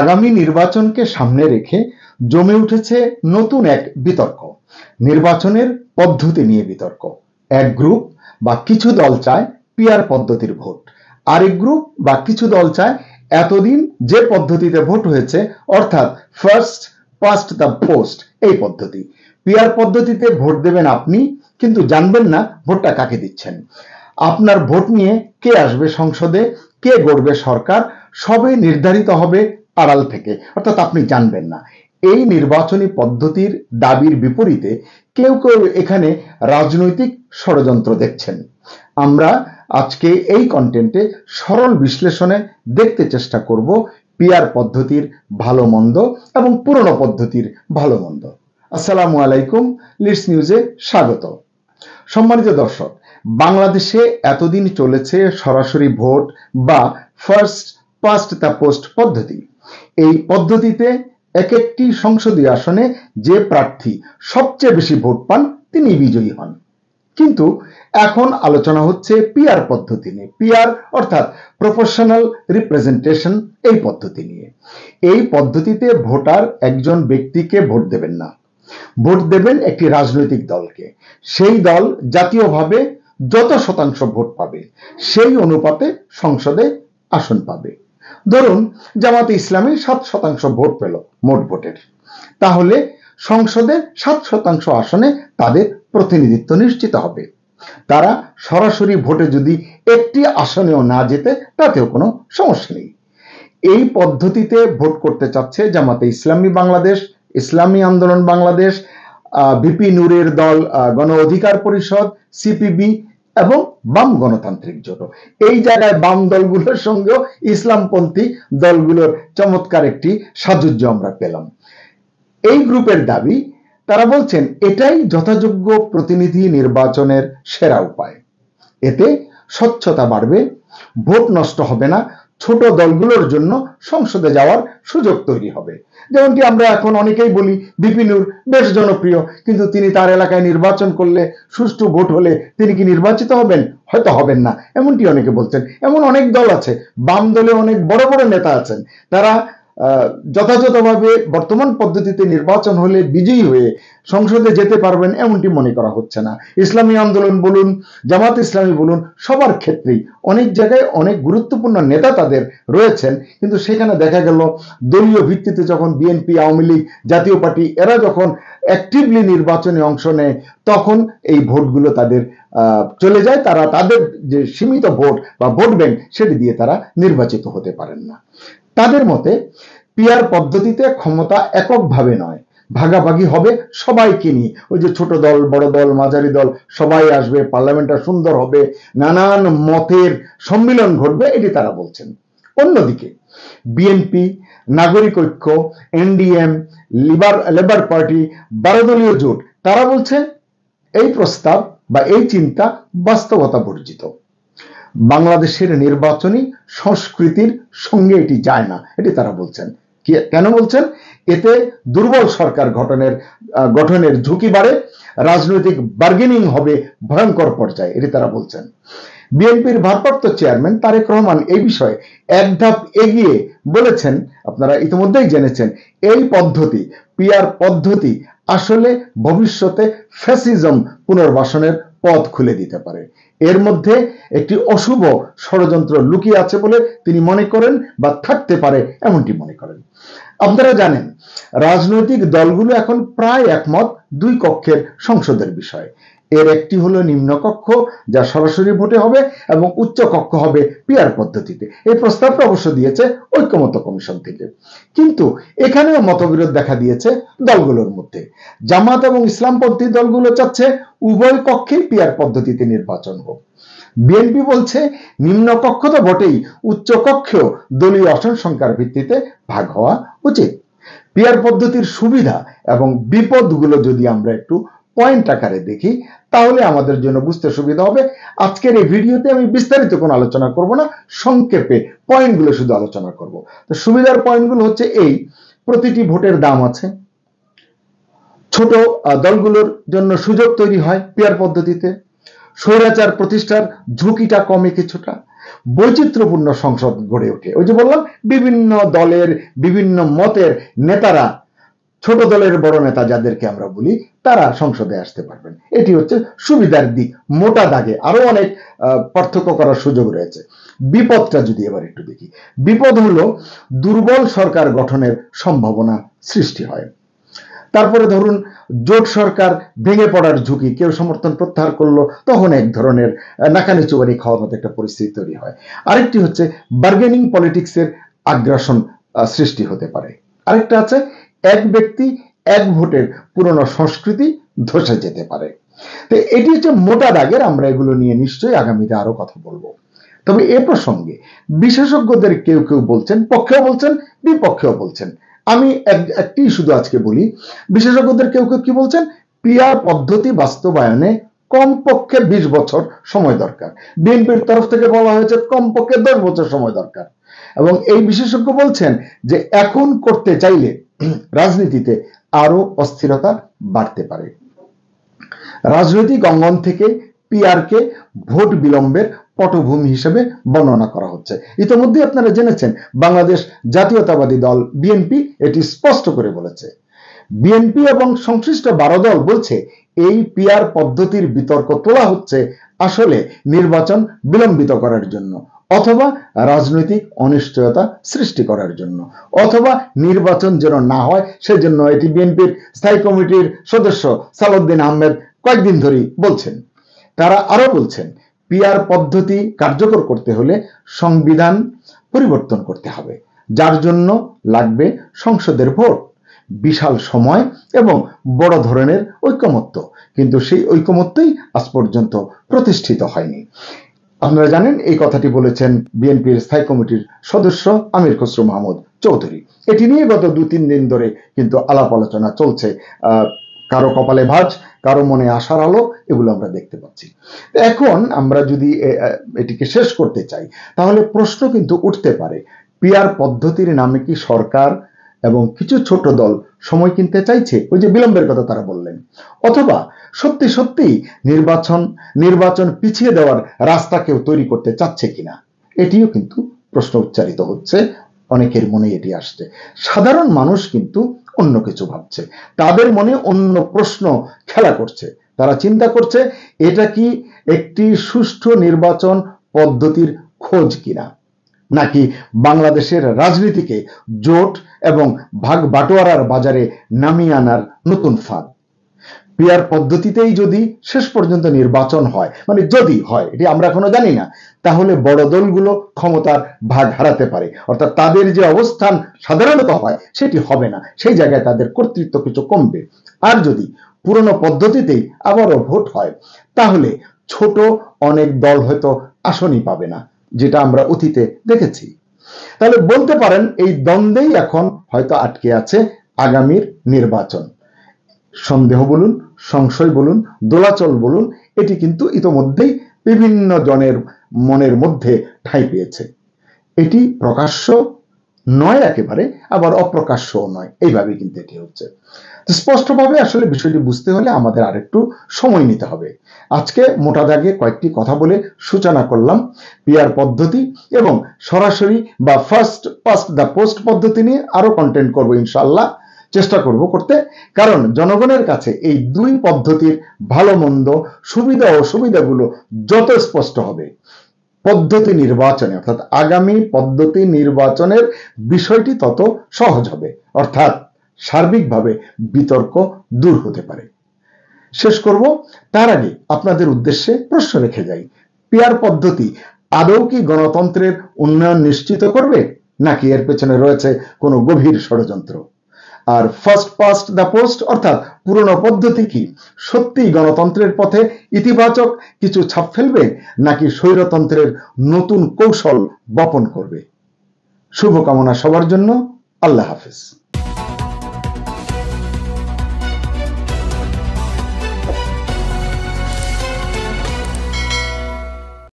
আগামী নির্বাচনকে সামনে রেখে জমে উঠেছে নতুন এক বিতর্ক। নির্বাচনের পদ্ধতি নিয়ে বিতর্ক। এক গ্রুপ বা কিছু দল চায় পিআর পদ্ধতির ভোট, আরেক গ্রুপ বা কিছু দল চায় এতদিন যে পদ্ধতিতে ভোট হয়েছে অর্থাৎ ফার্স্ট পাস্ট দ্য পোস্ট এই পদ্ধতি। পিআর পদ্ধতিতে ভোট দেবেন আপনি, কিন্তু জানবেন না ভোটটা কাকে দিচ্ছেন। আপনার ভোট নিয়ে কে আসবে সংসদে, কে গড়বে সরকার, সবই নির্ধারিত হবে আড়াল থেকে, অর্থাৎ আপনি জানবেন না। এই নির্বাচনী পদ্ধতির দাবির বিপরীতে কেউ কেউ এখানে রাজনৈতিক ষড়যন্ত্র দেখছেন। আমরা আজকে এই কন্টেন্টে সরল বিশ্লেষণে দেখতে চেষ্টা করব পিআর পদ্ধতির ভালো মন্দ এবং পুরনো পদ্ধতির ভালো মন্দ। আসসালামু আলাইকুম, লিডস নিউজে স্বাগত। সম্মানিত দর্শক, বাংলাদেশে এতদিন চলেছে সরাসরি ভোট বা ফার্স্ট পাস্ট দ্য পোস্ট পদ্ধতি। এই পদ্ধতিতে এক একটি সংসদীয় আসনে যে প্রার্থী সবচেয়ে বেশি ভোট পান তিনি বিজয়ী হন। কিন্তু এখন আলোচনা হচ্ছে পিআর পদ্ধতি নিয়ে। পিআর অর্থাৎ প্রপোর্শনাল রিপ্রেজেন্টেশন এই পদ্ধতি নিয়ে। এই পদ্ধতিতে ভোটার একজন ব্যক্তিকে ভোট দেবেন না, ভোট দেবেন একটি রাজনৈতিক দলকে। সেই দল জাতীয়ভাবে যত শতাংশ ভোট পাবে সেই অনুপাতে সংসদে আসন পাবে। ধরুন জামাতে ইসলামী 7% ভোট পেল মোট ভোটের, তাহলে সংসদে 7% আসনে তাদের প্রতিনিধিত্ব নিশ্চিত হবে। তারা সরাসরি ভোটে যদি একটি আসনেও না যেতে তাতেও কোনো সমস্যা নেই। এই পদ্ধতিতে ভোট করতে চাচ্ছে জামাতে ইসলামী বাংলাদেশ, ইসলামী আন্দোলন বাংলাদেশ, ভিপি নূরের দল গণ অধিকার পরিষদ, সিপিবি এবং বাম গণতান্ত্রিক জোট। এই জায়গায় বাম দলগুলোর সঙ্গেও ইসলামপন্থী দলগুলোর চমৎকার একটি সাযুজ্য আমরা পেলাম। এই গ্রুপের দাবি, তারা বলছেন এটাই যথাযোগ্য প্রতিনিধি নির্বাচনের সেরা উপায়। এতে স্বচ্ছতা বাড়বে, ভোট নষ্ট হবে না, ছোট দলগুলোর জন্য সংসদে যাওয়ার সুযোগ তৈরি হবে। যেমনটি আমরা এখন অনেকেই বলি ভিপি নূর বেশ জনপ্রিয়, কিন্তু তিনি তার এলাকায় নির্বাচন করলে সুষ্ঠু ভোট হলে তিনি কি নির্বাচিত হবেন? হয়তো হবেন না, এমনটি অনেকে বলছেন। এমন অনেক দল আছে, বাম দলে অনেক বড় বড় নেতা আছেন, তারা যথাযথভাবে বর্তমান পদ্ধতিতে নির্বাচন হলে বিজয়ী হয়ে সংসদে যেতে পারবেন এমনটি মনে করা হচ্ছে না। ইসলামী আন্দোলন বলুন, জামাত ইসলামী বলুন, সবার ক্ষেত্রেই অনেক জায়গায় অনেক গুরুত্বপূর্ণ নেতা তাদের রয়েছেন, কিন্তু সেখানে দেখা গেল দলীয় ভিত্তিতে যখন বিএনপি, আওয়ামী লীগ, জাতীয় পার্টি এরা যখন অ্যাক্টিভলি নির্বাচনে অংশ নেয় তখন এই ভোটগুলো তাদের চলে যায়। তারা তাদের যে সীমিত ভোট বা ভোট ব্যাংক সেটি দিয়ে তারা নির্বাচিত হতে পারেন না। তাদের মতে পিআর পদ্ধতিতে ক্ষমতা এককভাবে নয়, ভাগাভাগি হবে সবাইকে নিয়ে। ওই যে ছোট দল, বড় দল, মাঝারি দল সবাই আসবে, পার্লামেন্টটা সুন্দর হবে, নানান মতের সম্মিলন ঘটবে, এটি তারা বলছেন। অন্যদিকে বিএনপি, নাগরিক ঐক্য, এনডিএম, লেবার পার্টি, 12 দলীয় জোট তারা বলছে এই প্রস্তাব বা এই চিন্তা বাস্তবতা বর্জিত। বাংলাদেশের নির্বাচনী সংস্কৃতির সঙ্গে এটি যায় না, এটি তারা বলছেন। কেন বলছেন? এতে দুর্বল সরকার গঠনের ঝুঁকি বাড়ে, রাজনৈতিক বার্গেনিং হবে ভয়ঙ্কর পর্যায়ে, এটি তারা বলছেন। বিএনপির ভারপ্রাপ্ত চেয়ারম্যান তারেক রহমান এই বিষয়ে এক ধাপ এগিয়ে বলেছেন, আপনারা ইতিমধ্যেই জেনেছেন, এই পদ্ধতি পিআর পদ্ধতি আসলে ভবিষ্যতে ফ্যাসিজম পুনর্বাসনের পথ খুলে দিতে পারে। এর মধ্যে একটি অশুভ ষড়যন্ত্র লুকিয়ে আছে বলে তিনি মনে করেন বা থাকতে পারে এমনটি মনে করেন। আপনারা জানেন রাজনৈতিক দলগুলো এখন প্রায় একমত দুই কক্ষের সংসদের বিষয়ে। এর একটি হলো নিম্নকক্ষ যা সরাসরি ভোটে হবে এবং উচ্চ কক্ষ হবে পিআর পদ্ধতিতে। এই প্রস্তাবটা অবশ্য দিয়েছে ঐক্যমত্য কমিশন থেকে, কিন্তু এখানেও মতবিরোধ দেখা দিয়েছে দলগুলোর মধ্যে। জামাত এবং ইসলামপন্থী দলগুলো চাচ্ছে উভয় কক্ষে পিআর পদ্ধতিতে নির্বাচন হোক। বিএনপি বলছে নিম্নকক্ষ তো বটেই, উচ্চ কক্ষেও দলীয় আসন সংখ্যার ভিত্তিতে ভাগ হওয়া উচিত। পিআর পদ্ধতির সুবিধা এবং বিপদগুলো যদি আমরা একটু পয়েন্ট আকারে দেখি তাহলে আমাদের জন্য বুঝতে সুবিধা হবে। আজকের এই ভিডিওতে আমি বিস্তারিত কোনো আলোচনা করব না, সংক্ষেপে পয়েন্টগুলো শুধু আলোচনা করব। তো সুবিধার পয়েন্টগুলো হচ্ছে এই: প্রতিটি ভোটের দাম আছে, ছোট দলগুলোর জন্য সুযোগ তৈরি হয় পিআর পদ্ধতিতে, স্বৈরাচার প্রতিষ্ঠার ঝুঁকিটা কমে কিছুটা, বৈচিত্র্যপূর্ণ সংসদ গড়ে ওঠে। ওই যে বললাম, বিভিন্ন দলের বিভিন্ন মতের নেতারা, ছোট দলের বড় নেতা যাদেরকে আমরা বলি, তারা সংসদে আসতে পারবেন। এটি হচ্ছে সুবিধার দিক। মোটা দাগে আরো অনেক পার্থক্য করার সুযোগ রয়েছে। বিপদটা যদি এবার একটু দেখি, বিপদ হলো দুর্বল সরকার গঠনের সম্ভাবনা সৃষ্টি হয়। তারপরে ধরুন জোট সরকার ভেঙে পড়ার ঝুঁকি, কেউ সমর্থন প্রত্যাহার করলো, তখন এক ধরনের নাকানি চুবানি খাওয়ার মতো একটা পরিস্থিতি তৈরি হয়। আরেকটি হচ্ছে বার্গেনিং পলিটিক্সের আগ্রাসন সৃষ্টি হতে পারে। আরেকটা আছে এক ব্যক্তি এক ভোটের পুরনো সংস্কৃতি ধসে যেতে পারে। তো এটি হচ্ছে মোটা দাগের, আমরা এগুলো নিয়ে নিশ্চয়ই আগামীতে আরো কথা বলবো। তবে এ প্রসঙ্গে বিশেষজ্ঞদের কেউ কেউ বলছেন, পক্ষেও বলছেন বিপক্ষেও বলছেন। আমি একটি শুধু আজকে বলি, বিশেষজ্ঞদের কেউ কেউ কি বলছেন, পিআর পদ্ধতি বাস্তবায়নে কমপক্ষে 20 বছর সময় দরকার। বিএনপির তরফ থেকে বলা হয়েছে কমপক্ষে 10 বছর সময় দরকার। এবং এই বিশেষজ্ঞ বলছেন যে এখন করতে চাইলে রাজনীতিতে আরো অস্থিরতা বাড়তে পারে। রাজনৈতিক অঙ্গন থেকে পিআরকে ভোট বিলম্বের পটভূমি হিসেবে বর্ণনা করা হচ্ছে। ইতিমধ্যে আপনারা জেনেছেন, বাংলাদেশ জাতীয়তাবাদী দল বিএনপি এটি স্পষ্ট করে বলেছে। বিএনপি এবং সংশ্লিষ্ট 12 দল বলছে এই পিআর পদ্ধতির বিতর্ক তোলা হচ্ছে আসলে নির্বাচন বিলম্বিত করার জন্য, অথবা রাজনৈতিক অনিশ্চয়তা সৃষ্টি করার জন্য, অথবা নির্বাচন যেন না হয় সেজন্য। এটি বিএনপির স্থায়ী কমিটির সদস্য সালাউদ্দিন আহমেদ কয়েকদিন ধরেই বলছেন। তারা আরো বলছেন পিআর পদ্ধতি কার্যকর করতে হলে সংবিধান পরিবর্তন করতে হবে, যার জন্য লাগবে সংসদের ভোট, বিশাল সময় এবং বড় ধরনের ঐকমত্য। কিন্তু সেই ঐকমত্যই আজ পর্যন্ত প্রতিষ্ঠিত হয়নি। আপনারা জানেন এই কথাটি বলেছেন বিএনপির স্থায়ী কমিটির সদস্য আমির খসরু মাহমুদ চৌধুরী। এটি নিয়ে গত 2-3 দিন ধরে কিন্তু আলাপ আলোচনা চলছে। কারো কপালে ভাঁজ, কারো মনে আশার আলো, এগুলো আমরা দেখতে পাচ্ছি। এখন আমরা যদি এটিকে শেষ করতে চাই, তাহলে প্রশ্ন কিন্তু উঠতে পারে, পিআর পদ্ধতির নামে কি সরকার এবং কিছু ছোট দল সময় কিনতে চাইছে? ওই যে বিলম্বের কথা তারা বললেন, অথবা সত্যি সত্যি নির্বাচন পিছিয়ে দেওয়ার রাস্তা কেউ তৈরি করতে চাচ্ছে কিনা? এটিও কিন্তু প্রশ্ন উচ্চারিত হচ্ছে, অনেকের মনে এটি আসছে। সাধারণ মানুষ কিন্তু অন্য কিছু ভাবছে, তাদের মনে অন্য প্রশ্ন খেলা করছে। তারা চিন্তা করছে এটা কি একটি সুষ্ঠু নির্বাচন পদ্ধতির খোঁজ কিনা, নাকি বাংলাদেশের রাজনীতিকে জোট এবং ভাগ বাটোয়ারার বাজারে নামিয়ে আনার নতুন ফাঁদ। পিআর পদ্ধতিতেই যদি শেষ পর্যন্ত নির্বাচন হয়, মানে যদি হয়, এটি আমরা এখনো জানি না, তাহলে বড় দলগুলো ক্ষমতার ভাগ হারাতে পারে। অর্থাৎ তাদের যে অবস্থান সাধারণত হয় সেটি হবে না, সেই জায়গায় তাদের কর্তৃত্ব কিছু কমবে। আর যদি পুরনো পদ্ধতিতেই আবারও ভোট হয়, তাহলে ছোট অনেক দল হয়তো আসনই পাবে না, যেটা আমরা অতীতে দেখেছি। তাহলে বলতে পারেন এই দ্বন্দ্বেই এখন হয়তো আটকে আছে আগামীর নির্বাচন। সন্দেহ বলুন, সংশয় বলুন, দোলাচল বলুন, এটি কিন্তু ইতোমধ্যেই বিভিন্ন জনের মনের মধ্যে ঠাঁই পেয়েছে। এটি প্রকাশ্য নয় একেবারে, আবার অপ্রকাশ্যও নয়, এইভাবে কিন্তু এটি হচ্ছে। স্পষ্টভাবে আসলে বিষয়টি বুঝতে হলে আমাদের আরেকটু সময় নিতে হবে। আজকে মোটা দাগে কয়েকটি কথা বলে সূচনা করলাম পিআর পদ্ধতি এবং সরাসরি বা ফার্স্ট পাস্ট দ্য পোস্ট পদ্ধতি নিয়ে আরো কন্টেন্ট করব ইনশাআল্লাহ, চেষ্টা করব করতে। কারণ জনগণের কাছে এই দুই পদ্ধতির ভালো মন্দ, সুবিধা ও অসুবিধাগুলো যত স্পষ্ট হবে, পদ্ধতি নির্বাচনে অর্থাৎ আগামী পদ্ধতি নির্বাচনের বিষয়টি তত সহজ হবে, অর্থাৎ সার্বিকভাবে বিতর্ক দূর হতে পারে। শেষ করব, তার আগে আপনাদের উদ্দেশ্যে প্রশ্ন রেখে যাই, পিআর পদ্ধতি আদৌ কি গণতন্ত্রের উন্নয়ন নিশ্চিত করবে, নাকি এর পেছনে রয়েছে কোনো গভীর ষড়যন্ত্র? আর ফার্স্ট পাস্ট দ্য পোস্ট অর্থাৎ পুরনো পদ্ধতি কি সত্যিই গণতন্ত্রের পথে ইতিবাচক কিছু ছাপ ফেলবে, নাকি স্বৈরতন্ত্রের নতুন কৌশল বপন করবে? শুভকামনা সবার জন্য। আল্লাহ হাফেজ।